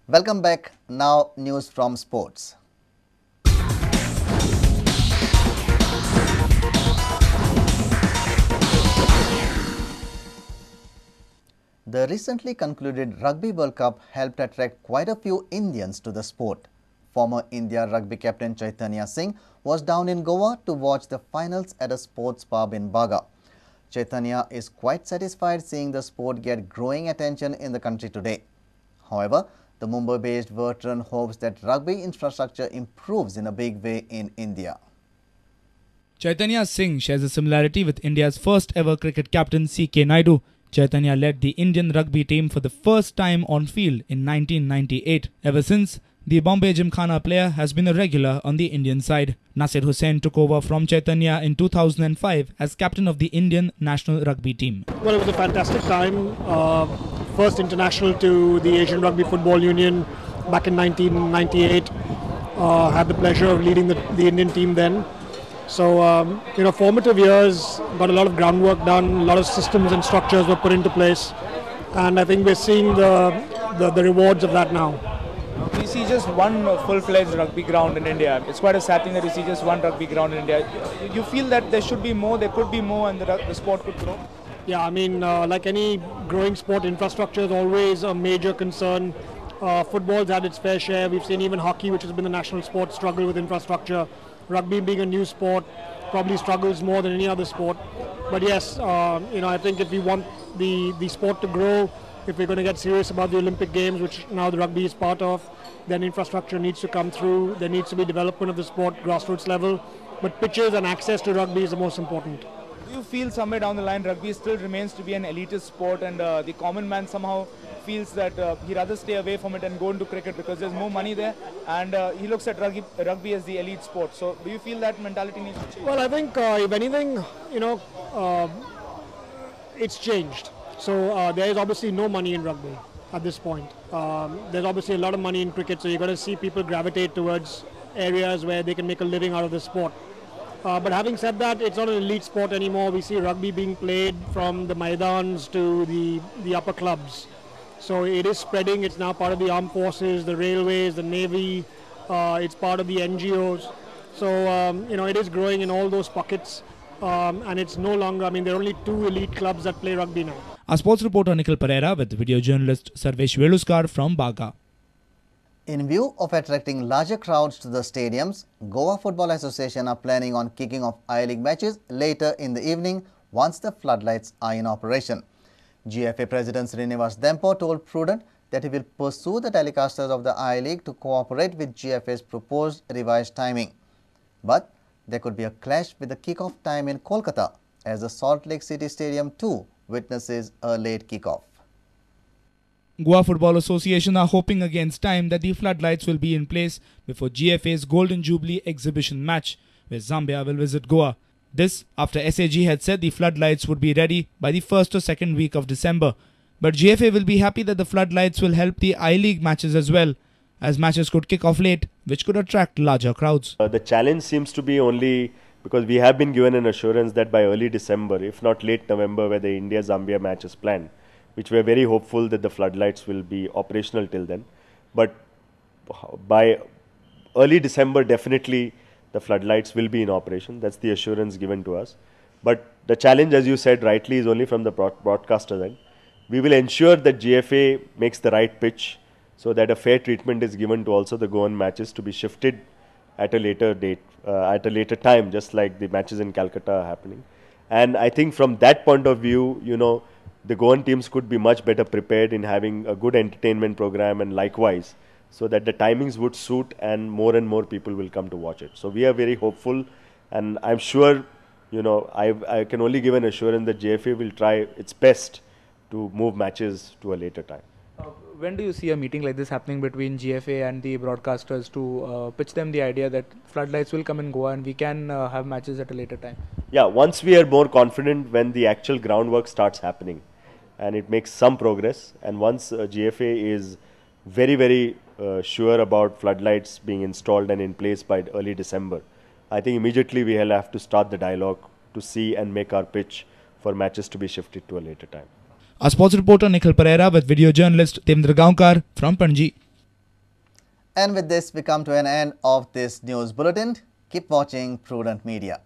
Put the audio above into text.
Welcome back. Now news from sports. The recently concluded Rugby World Cup helped attract quite a few Indians to the sport. Former India Rugby captain Chaitnya Singh was down in Goa to watch the finals at a sports pub in Baga. Chaitanya is quite satisfied seeing the sport get growing attention in the country today. However, the Mumbai-based veteran hopes that rugby infrastructure improves in a big way in India. Chaitnya Singh shares a similarity with India's first ever cricket captain C.K. Naidu. Chaitanya led the Indian rugby team for the first time on field in 1998. Ever since, the Bombay Gymkhana player has been a regular on the Indian side. Nasir Hussain took over from Chaitanya in 2005 as captain of the Indian national rugby team. Well, it was a fantastic time. First international to the Asian Rugby Football Union back in 1998. Had the pleasure of leading the Indian team then. So, formative years, got a lot of groundwork done, a lot of systems and structures were put into place. And I think we're seeing the rewards of that now. We see just one full-fledged rugby ground in India. It's quite a sad thing that we see just one rugby ground in India. You feel that there should be more, there could be more, and the sport could grow? Yeah, I mean, like any growing sport, infrastructure is always a major concern. Football's had its fair share. We've seen even hockey, which has been the national sport, struggle with infrastructure. Rugby being a new sport probably struggles more than any other sport. But yes, I think if we want the sport to grow, if we're going to get serious about the Olympic Games, which now the rugby is part of, then infrastructure needs to come through. There needs to be development of the sport, grassroots level. But pitches and access to rugby is the most important. Do you feel somewhere down the line rugby still remains to be an elitist sport, and the common man somehow feels that he'd rather stay away from it and go into cricket because there's more money there, and he looks at rugby as the elite sport? So do you feel that mentality needs to change? Well, I think if anything, it's changed. So there is obviously no money in rugby at this point. There's obviously a lot of money in cricket, so you're going to see people gravitate towards areas where they can make a living out of the sport. But having said that, it's not an elite sport anymore. We see rugby being played from the Maidans to the upper clubs. So it is spreading. It's now part of the armed forces, the railways, the navy. It's part of the NGOs. So, it is growing in all those pockets. And it's no longer, there are only 2 elite clubs that play rugby now. Our sports reporter Nikhil Pereira with video journalist Sarvesh Veluskar from Baga. In view of attracting larger crowds to the stadiums, Goa Football Association are planning on kicking off I-League matches later in the evening once the floodlights are in operation. GFA President Srinivas Dempo told Prudent that he will pursue the telecasters of the I-League to cooperate with GFA's proposed revised timing. But there could be a clash with the kickoff time in Kolkata as the Salt Lake City Stadium too witnesses a late kickoff. Goa Football Association are hoping against time that the floodlights will be in place before GFA's Golden Jubilee exhibition match, where Zambia will visit Goa. This after SAG had said the floodlights would be ready by the first or second week of December. But GFA will be happy that the floodlights will help the I-League matches as well, as matches could kick off late, which could attract larger crowds. The challenge seems to be only because we have been given an assurance that by early December, if not late November, where the India-Zambia match is planned, which we are very hopeful that the floodlights will be operational till then. But by early December, definitely the floodlights will be in operation. That's the assurance given to us. But the challenge, as you said rightly, is only from the broadcaster end. We will ensure that GFA makes the right pitch so that a fair treatment is given to also the Goan matches to be shifted at a later date, at a later time, just like the matches in Calcutta are happening. And I think from that point of view, the Goan teams could be much better prepared in having a good entertainment program and likewise, so that the timings would suit and more people will come to watch it. So we are very hopeful, and I'm sure, I can only give an assurance that GFA will try its best to move matches to a later time. When do you see a meeting like this happening between GFA and the broadcasters to pitch them the idea that floodlights will come in Goa and we can have matches at a later time? Yeah, once we are more confident when the actual groundwork starts happening and it makes some progress, and once GFA is very sure about floodlights being installed and in place by early December, I think immediately we will have to start the dialogue to see and make our pitch for matches to be shifted to a later time. Our sports reporter Nikhil Pereira with video journalist Devendra Gaonkar from Panji. And with this, we come to an end of this news bulletin. Keep watching Prudent Media.